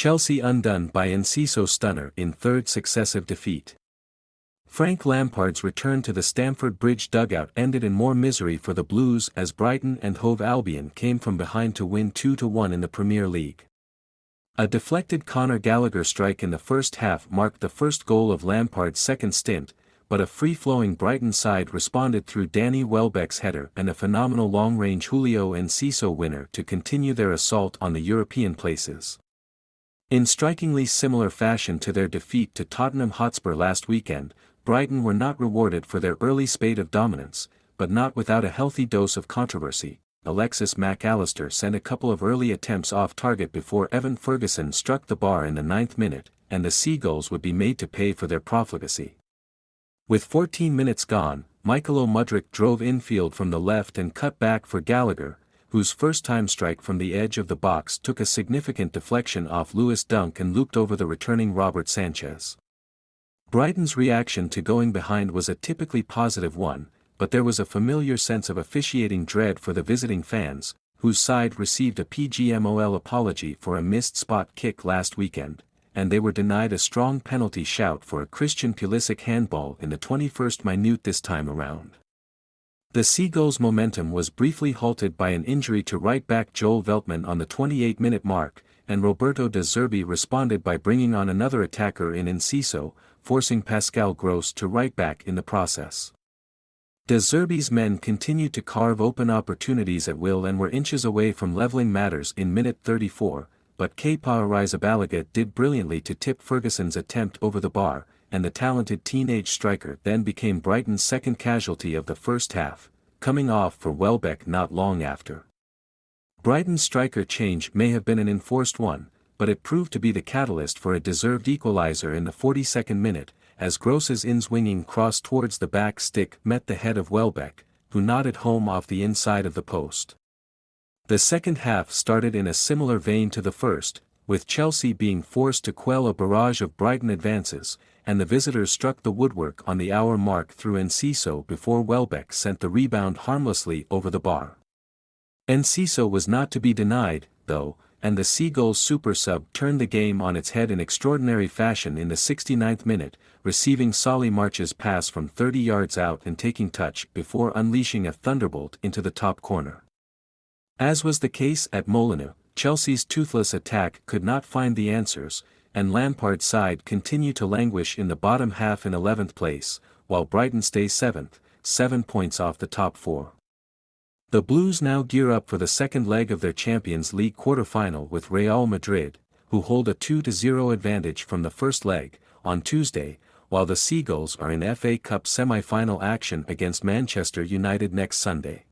Chelsea undone by Enciso stunner in third successive defeat. Frank Lampard's return to the Stamford Bridge dugout ended in more misery for the Blues as Brighton and Hove Albion came from behind to win 2-1 in the Premier League. A deflected Conor Gallagher strike in the first half marked the first goal of Lampard's second stint, but a free-flowing Brighton side responded through Danny Welbeck's header and a phenomenal long-range Julio Enciso winner to continue their assault on the European places. In strikingly similar fashion to their defeat to Tottenham Hotspur last weekend, Brighton were not rewarded for their early spate of dominance, but not without a healthy dose of controversy. Alexis Mac Allister sent a couple of early attempts off target before Evan Ferguson struck the bar in the 9th minute, and the Seagulls would be made to pay for their profligacy. With 14 minutes gone, Michailo Mudryk drove infield from the left and cut back for Gallagher, whose first-time strike from the edge of the box took a significant deflection off Lewis Dunk and looped over the returning Robert Sanchez. Brighton's reaction to going behind was a typically positive one, but there was a familiar sense of officiating dread for the visiting fans, whose side received a PGMOL apology for a missed spot kick last weekend, and they were denied a strong penalty shout for a Christian Pulisic handball in the 21st minute this time around. The Seagulls' momentum was briefly halted by an injury to right-back Joel Veltman on the 28-minute mark, and Roberto De Zerbi responded by bringing on another attacker in Enciso, forcing Pascal Gross to right-back in the process. De Zerbi's men continued to carve open opportunities at will and were inches away from leveling matters in minute 34, but Kepa Arrizabalaga did brilliantly to tip Ferguson's attempt over the bar, and the talented teenage striker then became Brighton's second casualty of the first half, coming off for Welbeck not long after. Brighton's striker change may have been an enforced one, but it proved to be the catalyst for a deserved equalizer in the 42nd minute, as Gross's in-swinging cross towards the back stick met the head of Welbeck, who nodded home off the inside of the post. The second half started in a similar vein to the first, with Chelsea being forced to quell a barrage of Brighton advances, and the visitors struck the woodwork on the hour mark through Enciso before Welbeck sent the rebound harmlessly over the bar. Enciso was not to be denied, though, and the Seagulls super sub turned the game on its head in extraordinary fashion in the 69th minute, receiving Solly March's pass from 30 yards out and taking touch before unleashing a thunderbolt into the top corner. As was the case at Molineux, Chelsea's toothless attack could not find the answers, and Lampard's side continued to languish in the bottom half in 11th place, while Brighton stays 7th, 7 points off the top 4. The Blues now gear up for the second leg of their Champions League quarterfinal with Real Madrid, who hold a 2-0 advantage from the first leg, on Tuesday, while the Seagulls are in FA Cup semi-final action against Manchester United next Sunday.